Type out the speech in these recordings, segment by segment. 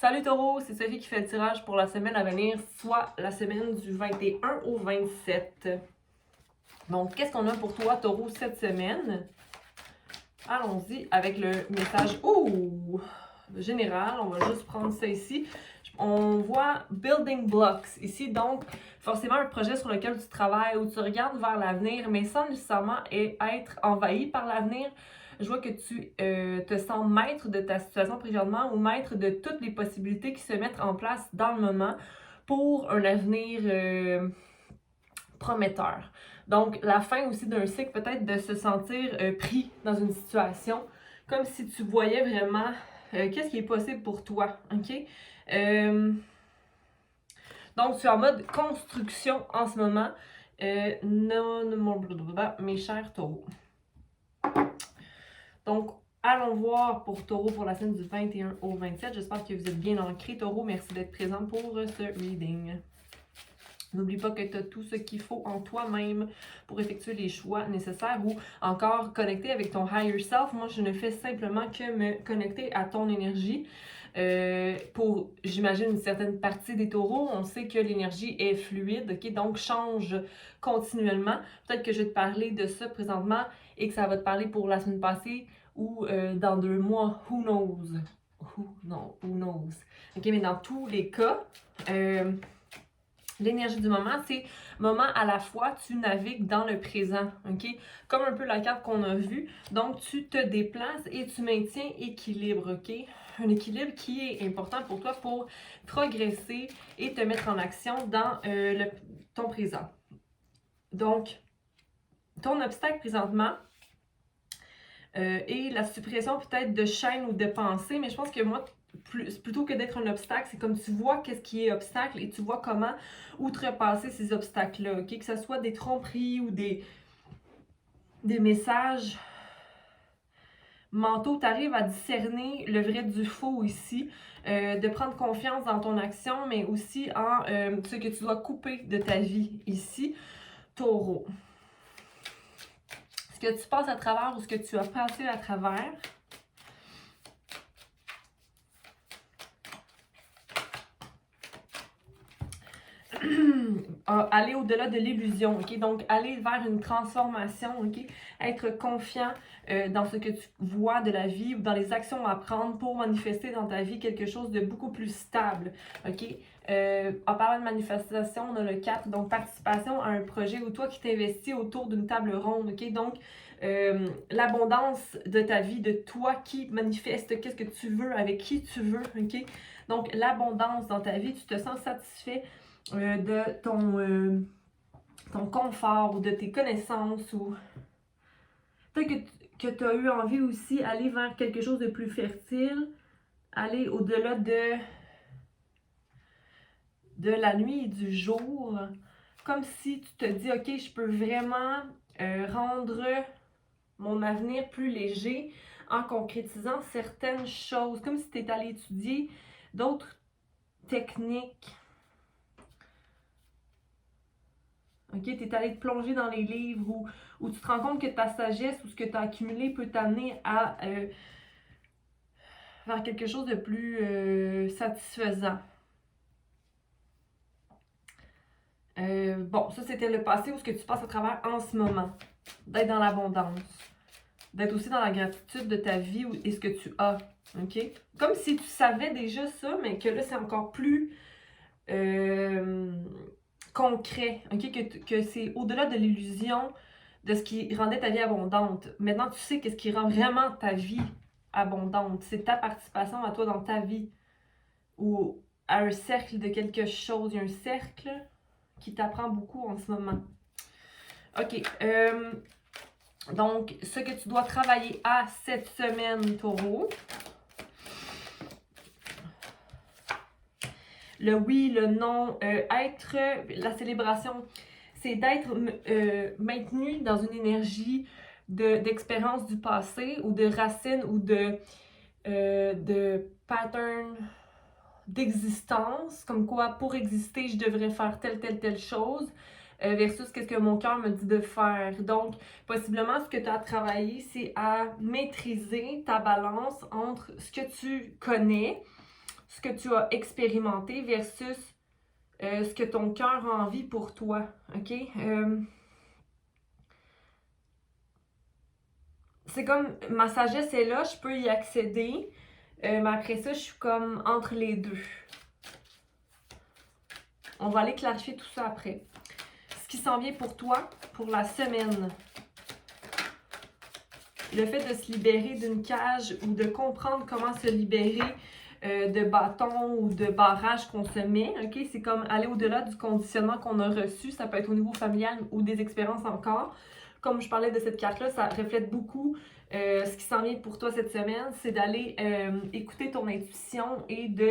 Salut Taureau, c'est Sophie qui fait le tirage pour la semaine à venir, soit la semaine du 21 au 27. Donc, qu'est-ce qu'on a pour toi, Taureau, cette semaine? Allons-y avec le message général. On va juste prendre ça ici. On voit Building Blocks ici, donc forcément un projet sur lequel tu travailles ou tu regardes vers l'avenir, mais sans nécessairement être envahi par l'avenir. Je vois que tu te sens maître de ta situation présentement ou maître de toutes les possibilités qui se mettent en place dans le moment pour un avenir prometteur. Donc, la fin aussi d'un cycle, peut-être de se sentir pris dans une situation, comme si tu voyais vraiment qu'est-ce qui est possible pour toi, ok? Donc, tu es en mode construction en ce moment. Mes chers taureaux. Donc, allons voir pour Taureau pour la semaine du 21 au 27. J'espère que vous êtes bien ancrés, Taureau. Merci d'être présent pour ce reading. N'oublie pas que tu as tout ce qu'il faut en toi-même pour effectuer les choix nécessaires ou encore connecter avec ton higher self. Moi, je ne fais simplement que me connecter à ton énergie. Pour, j'imagine, une certaine partie des taureaux, on sait que l'énergie est fluide, ok? Donc change continuellement. Peut-être que je vais te parler de ça présentement et que ça va te parler pour la semaine passée ou dans 2 mois, who knows? Who knows? Ok, mais dans tous les cas, l'énergie du moment, c'est moment à la fois, tu navigues dans le présent, ok? Comme un peu la carte qu'on a vue. Donc, tu te déplaces et tu maintiens équilibre, ok? Un équilibre qui est important pour toi pour progresser et te mettre en action dans ton présent. Donc, ton obstacle présentement est la suppression peut-être de chaînes ou de pensées, mais je pense que moi, plutôt que d'être un obstacle, c'est comme tu vois qu'est-ce qui est obstacle et tu vois comment outrepasser ces obstacles-là, ok? Que ce soit des tromperies ou des messages mentaux, tu arrives à discerner le vrai du faux ici, de prendre confiance dans ton action, mais aussi en ce que tu dois couper de ta vie ici, Taureau. Ce que tu passes à travers ou ce que tu as passé à travers, aller au-delà de l'illusion, ok? Donc, aller vers une transformation, ok? Être confiant dans ce que tu vois de la vie ou dans les actions à prendre pour manifester dans ta vie quelque chose de beaucoup plus stable, ok? En parlant de manifestation, on a le 4, donc participation à un projet ou toi qui t'investis autour d'une table ronde, ok? Donc, l'abondance de ta vie, de toi qui manifeste qu'est-ce que tu veux, avec qui tu veux, ok? Donc, l'abondance dans ta vie, tu te sens satisfait de ton confort ou de tes connaissances ou peut-être que tu as eu envie aussi d'aller vers quelque chose de plus fertile, aller au-delà de la nuit et du jour, comme si tu te dis, ok, je peux vraiment rendre mon avenir plus léger en concrétisant certaines choses, comme si tu es allé étudier d'autres techniques. Ok, tu es allé te plonger dans les livres où tu te rends compte que ta sagesse ou ce que tu as accumulé peut t'amener à vers quelque chose de plus satisfaisant. Bon, ça c'était le passé ou ce que tu passes à travers en ce moment. D'être dans l'abondance. D'être aussi dans la gratitude de ta vie et ce que tu as. Ok? Comme si tu savais déjà ça, mais que là c'est encore plus concret. Ok? Que c'est au-delà de l'illusion de ce qui rendait ta vie abondante. Maintenant, tu sais qu'est-ce qui rend vraiment ta vie abondante. C'est ta participation à toi dans ta vie. Ou à un cercle de quelque chose. Il y a un cercle qui t'apprend beaucoup en ce moment. Ok. Donc, ce que tu dois travailler à cette semaine, Taureau. Le oui, le non, être, la célébration, c'est d'être maintenu dans une énergie d'expérience du passé ou de racines ou de pattern d'existence, comme quoi pour exister, je devrais faire telle chose, versus qu'est-ce que mon cœur me dit de faire. Donc, possiblement, ce que tu as travaillé, c'est à maîtriser ta balance entre ce que tu connais, ce que tu as expérimenté versus ce que ton cœur a envie pour toi, ok? C'est comme, ma sagesse est là, je peux y accéder, mais après ça, je suis comme entre les deux. On va aller clarifier tout ça après. Ce qui s'en vient pour toi, pour la semaine. Le fait de se libérer d'une cage ou de comprendre comment se libérer de bâtons ou de barrages qu'on se met, ok? C'est comme aller au-delà du conditionnement qu'on a reçu. Ça peut être au niveau familial ou des expériences encore. Comme je parlais de cette carte-là, ça reflète beaucoup ce qui s'en vient pour toi cette semaine. C'est d'aller écouter ton intuition et de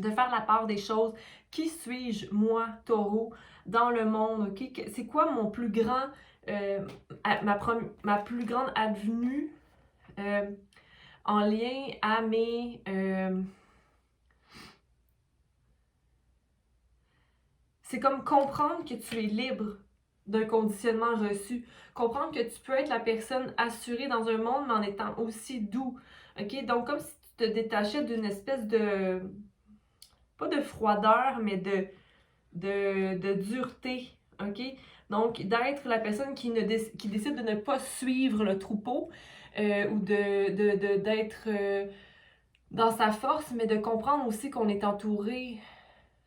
faire la part des choses. Qui suis-je, moi, taureau, dans le monde? Okay? C'est quoi mon plus grand, ma plus grande avenue en lien à mes... c'est comme comprendre que tu es libre d'un conditionnement reçu. Comprendre que tu peux être la personne assurée dans un monde, mais en étant aussi doux. OK? Donc, comme si tu te détachais d'une espèce de... pas de froideur, mais de dureté, ok? Donc, d'être la personne qui décide de ne pas suivre le troupeau ou d'être dans sa force, mais de comprendre aussi qu'on est entouré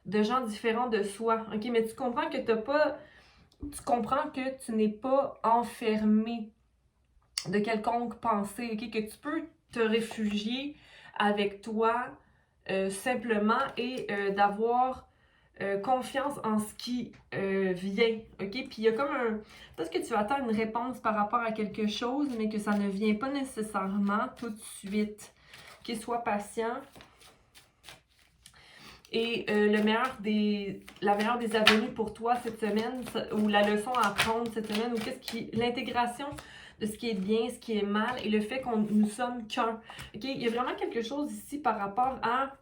de gens différents de soi, ok? Mais tu comprends que tu comprends que tu n'es pas enfermé de quelconque pensée, ok? Que tu peux te réfugier avec toi simplement et d'avoir confiance en ce qui vient, ok? Puis il y a comme un... Peut-être que tu attends une réponse par rapport à quelque chose, mais que ça ne vient pas nécessairement tout de suite. Ok, sois patient. Et la meilleure des avenues pour toi cette semaine, ou la leçon à apprendre cette semaine, ou l'intégration de ce qui est bien, ce qui est mal, et le fait qu'on nous sommes qu'un. Ok? Il y a vraiment quelque chose ici par rapport à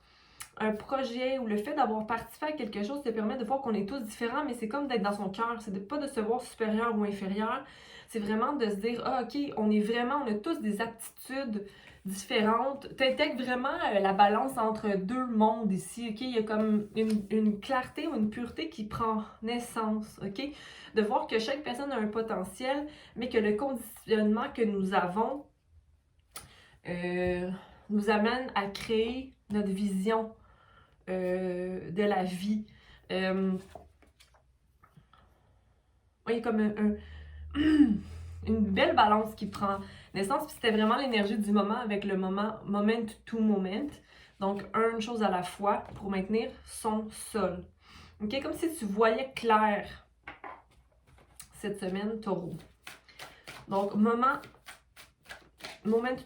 un projet ou le fait d'avoir participé à quelque chose te permet de voir qu'on est tous différents, mais c'est comme d'être dans son cœur. C'est pas de se voir supérieur ou inférieur. C'est vraiment de se dire, ah, ok, on a tous des aptitudes différentes. T'intègres vraiment la balance entre deux mondes ici, ok? Il y a comme une clarté ou une pureté qui prend naissance, ok? De voir que chaque personne a un potentiel, mais que le conditionnement que nous avons nous amène à créer notre vision de la vie. Oui, comme une belle balance qui prend naissance. Puis c'était vraiment l'énergie du moment avec le moment to moment. Donc, une chose à la fois pour maintenir son sol. OK? Comme si tu voyais clair cette semaine, taureau. Donc, moment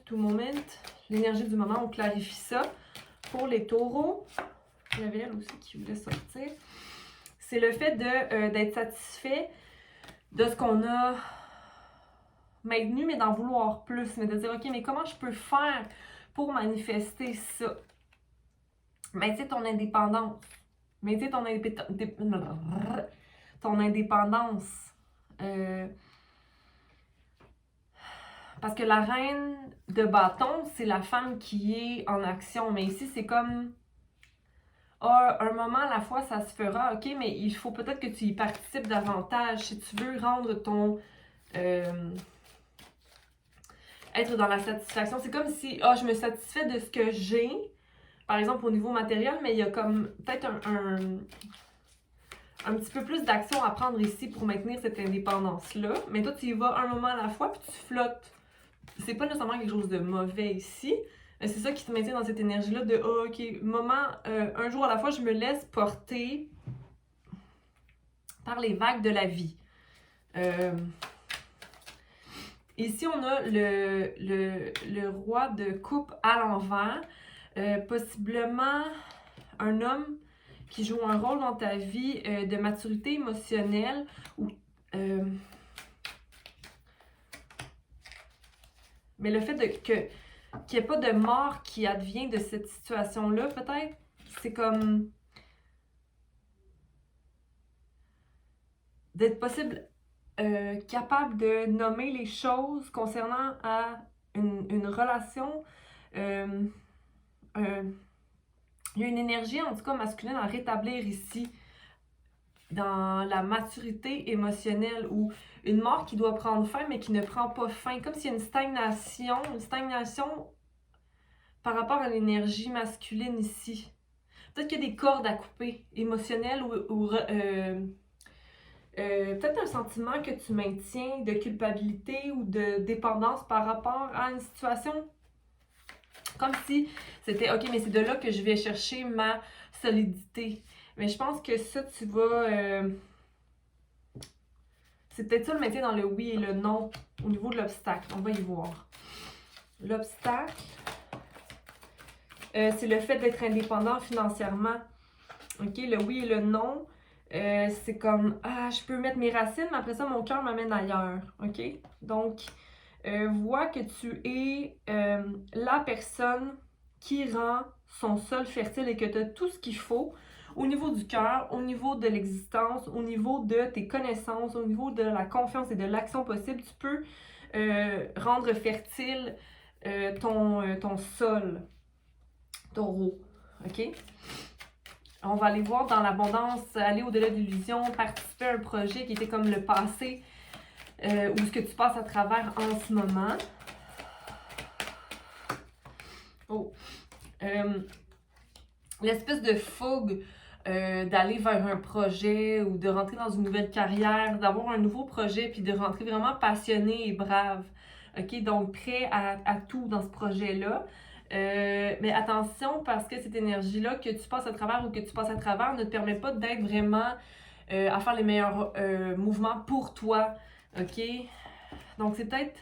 to moment, l'énergie du moment, on clarifie ça. Pour les taureaux, il y avait elle aussi qui voulait sortir. C'est le fait d'être satisfait de ce qu'on a maintenu, mais d'en vouloir plus. Mais de dire, OK, mais comment je peux faire pour manifester ça? Maintiens ton indépendance. Maintiens ton indépendance. Parce que la reine de bâton, c'est la femme qui est en action. Mais ici, c'est comme... Ah, un moment à la fois, ça se fera, ok, mais il faut peut-être que tu y participes davantage si tu veux rendre ton... être dans la satisfaction. C'est comme si, je me satisfais de ce que j'ai, par exemple au niveau matériel, mais il y a comme peut-être un petit peu plus d'action à prendre ici pour maintenir cette indépendance-là. Mais toi, tu y vas un moment à la fois, puis tu flottes. C'est pas nécessairement quelque chose de mauvais ici. C'est ça qui te maintient dans cette énergie-là de ok, un jour à la fois, je me laisse porter par les vagues de la vie. Ici, on a le roi de coupe à l'envers. Possiblement un homme qui joue un rôle dans ta vie de maturité émotionnelle ou mais le fait qu'il n'y ait pas de mort qui advient de cette situation-là, peut-être, c'est comme d'être possible capable de nommer les choses concernant à une relation, Il y a une énergie, en tout cas masculine, à rétablir ici, dans la maturité émotionnelle, ou une mort qui doit prendre fin, mais qui ne prend pas fin. Comme s'il y a une stagnation par rapport à l'énergie masculine ici. Peut-être qu'il y a des cordes à couper, émotionnelles ou peut-être un sentiment que tu maintiens de culpabilité ou de dépendance par rapport à une situation. Comme si c'était, ok, mais c'est de là que je vais chercher ma solidité. Mais je pense que ça, tu vas... c'est peut-être ça le maintien dans le oui et le non au niveau de l'obstacle. On va y voir. L'obstacle, c'est le fait d'être indépendant financièrement. Ok, le oui et le non, c'est comme, ah, je peux mettre mes racines, mais après ça, mon cœur m'amène ailleurs. Ok? Donc, vois que tu es la personne qui rend son sol fertile et que tu as tout ce qu'il faut au niveau du cœur, au niveau de l'existence, au niveau de tes connaissances, au niveau de la confiance et de l'action possible. Tu peux rendre fertile ton sol, taureau. OK? On va aller voir dans l'abondance, aller au-delà de l'illusion, participer à un projet qui était comme le passé ou ce que tu passes à travers en ce moment. Oh. L'espèce de fougue d'aller vers un projet ou de rentrer dans une nouvelle carrière, d'avoir un nouveau projet puis de rentrer vraiment passionné et brave. OK? Donc, prêt à tout dans ce projet-là. Mais attention, parce que cette énergie-là que tu passes à travers ou que tu passes à travers ne te permet pas d'être vraiment à faire les meilleurs mouvements pour toi. OK? Donc, c'est peut-être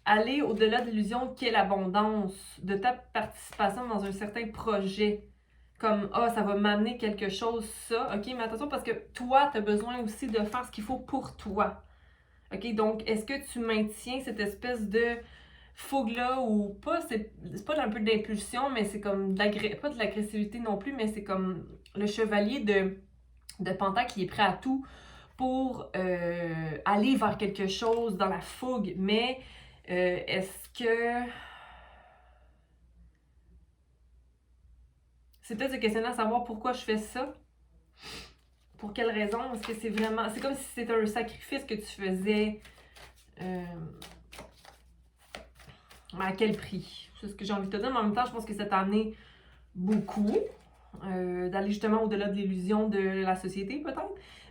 aller au-delà de l'illusion qu'est l'abondance de ta participation dans un certain projet. Comme, ah, ça va m'amener quelque chose, ça. OK? Mais attention, parce que toi, tu as besoin aussi de faire ce qu'il faut pour toi. OK? Donc, est-ce que tu maintiens cette espèce de fougue-là ou pas? C'est pas un peu d'impulsion, mais c'est comme pas de l'agressivité non plus, mais c'est comme le chevalier de Pentacle qui est prêt à tout pour aller vers quelque chose dans la fougue. Mais est-ce que... C'est peut-être se questionner à savoir pourquoi je fais ça. Pour quelle raison? Est-ce que c'est vraiment... C'est comme si c'était un sacrifice que tu faisais. Mais à quel prix? C'est ce que j'ai envie de te dire. Mais en même temps, je pense que ça t'a amené beaucoup. D'aller justement au-delà de l'illusion de la société, peut-être.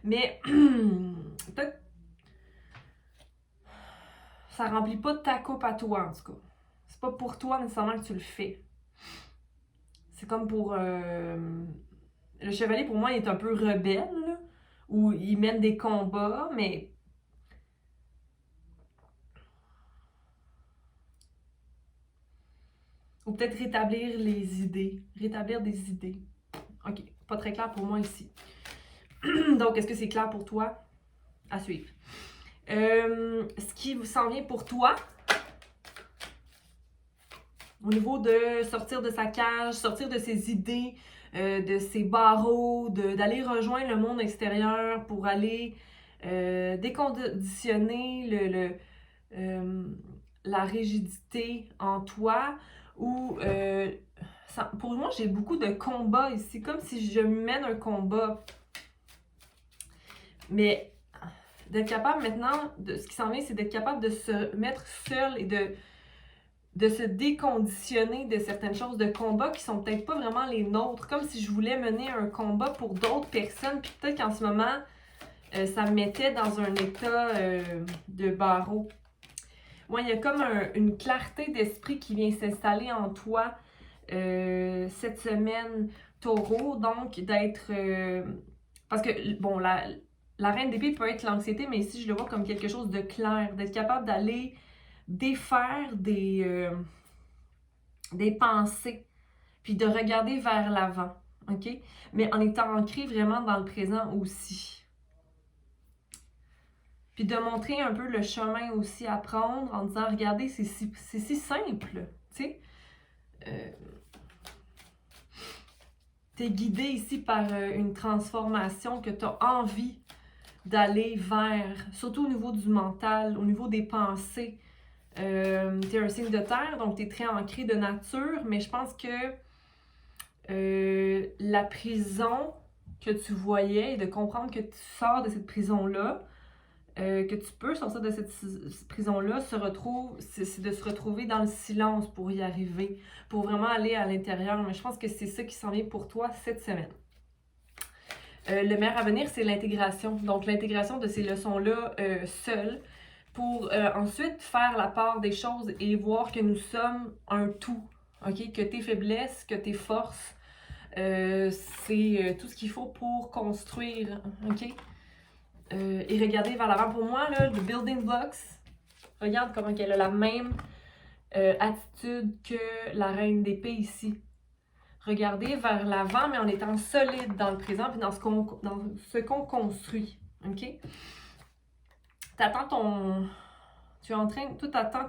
Mais peut-être ça remplit pas ta coupe à toi, en tout cas. C'est pas pour toi nécessairement que tu le fais. C'est comme pour... Le chevalier, pour moi, il est un peu rebelle, là, où il mène des combats, mais... Ou peut-être rétablir les idées. Rétablir des idées. OK, pas très clair pour moi ici. Donc, est-ce que c'est clair pour toi? À suivre. Ce qui s'en vient pour toi, au niveau de sortir de sa cage, sortir de ses idées, de ses barreaux, d'aller rejoindre le monde extérieur pour aller déconditionner la rigidité en toi, ou pour moi j'ai beaucoup de combats ici, comme si je mène un combat, mais d'être capable maintenant, ce qui s'en vient, c'est d'être capable de se mettre seul et de se déconditionner de certaines choses, de combats qui sont peut-être pas vraiment les nôtres, comme si je voulais mener un combat pour d'autres personnes, puis peut-être qu'en ce moment, ça me mettait dans un état de barreau. Moi, il y a comme une clarté d'esprit qui vient s'installer en toi cette semaine, Taureau, donc d'être... parce que, bon, la reine d'épée peut être l'anxiété, mais ici, je le vois comme quelque chose de clair, d'être capable d'aller défaire des pensées, puis de regarder vers l'avant, OK? Mais en étant ancré vraiment dans le présent aussi. Puis de montrer un peu le chemin aussi à prendre en disant, regardez, c'est si simple, tu sais? T'es guidé ici par une transformation que tu as envie d'aller vers, surtout au niveau du mental, au niveau des pensées. T'es un signe de terre, donc t'es très ancré de nature, mais je pense que la prison que tu voyais et de comprendre que tu sors de cette prison-là, que tu peux sortir de cette prison-là, c'est de se retrouver dans le silence pour y arriver, pour vraiment aller à l'intérieur. Mais je pense que c'est ça qui s'en vient pour toi cette semaine. Le meilleur avenir, c'est l'intégration. Donc, l'intégration de ces leçons-là seule pour ensuite faire la part des choses et voir que nous sommes un tout. OK? Que tes faiblesses, que tes forces, c'est tout ce qu'il faut pour construire. OK? Et regarder vers l'avant. Pour moi, là, le building blocks, regarde comment elle a la même attitude que la reine d'épée ici. Regarder vers l'avant, mais en étant solide dans le présent puis dans ce qu'on construit. OK? T'attends ton... Tu es en train... Tout attend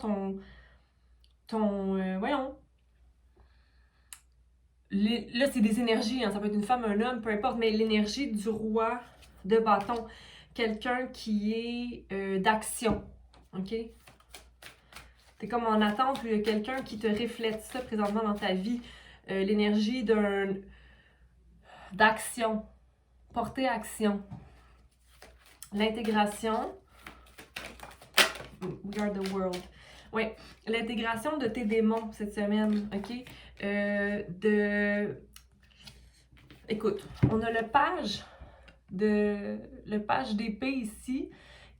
voyons. Là, c'est des énergies. Hein, ça peut être une femme, un homme, peu importe. Mais l'énergie du roi de bâton. Quelqu'un qui est d'action. OK? T'es comme en attente, puis il y a quelqu'un qui te reflète ça présentement dans ta vie. L'énergie d'action. Porter action. L'intégration. We are the world. Oui, l'intégration de tes démons cette semaine, OK? Écoute, on a le page d'épée ici,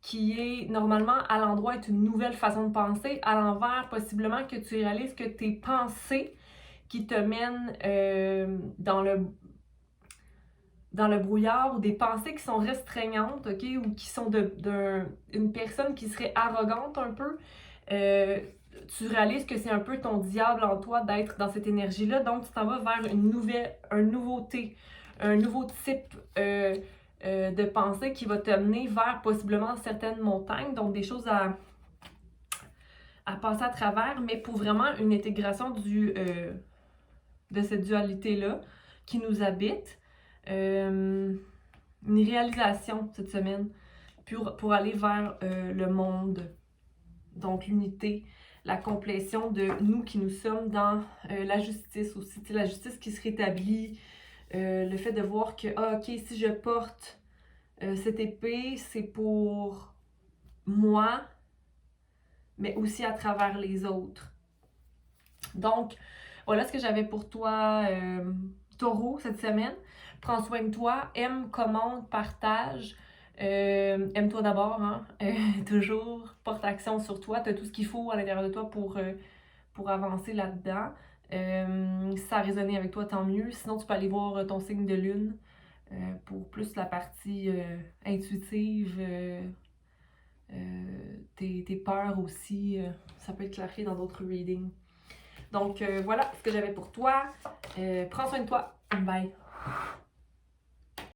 qui est normalement à l'endroit est une nouvelle façon de penser, à l'envers, possiblement que tu réalises que tes pensées qui te mènent dans le brouillard, ou des pensées qui sont restreignantes, OK, ou qui sont d'une personne qui serait arrogante un peu, tu réalises que c'est un peu ton diable en toi d'être dans cette énergie-là, donc tu t'en vas vers un nouveau type de pensée qui va te mener vers possiblement certaines montagnes, donc des choses à passer à travers, mais pour vraiment une intégration de cette dualité-là qui nous habite. Une réalisation cette semaine pour aller vers le monde. Donc l'unité, la complétion de nous qui nous sommes dans la justice aussi. La justice qui se rétablit, le fait de voir que, ok, si je porte cette épée, c'est pour moi, mais aussi à travers les autres. Donc, voilà ce que j'avais pour toi, Taureau, cette semaine. Prends soin de toi, aime, commente, partage. Aime-toi d'abord, hein? Toujours, porte action sur toi. Tu as tout ce qu'il faut à l'intérieur de toi pour avancer là-dedans. Si ça a résonné avec toi, tant mieux. Sinon, tu peux aller voir ton signe de lune pour plus la partie intuitive. Tes peurs aussi, ça peut être clarifié dans d'autres readings. Donc voilà ce que j'avais pour toi. Prends soin de toi. Bye.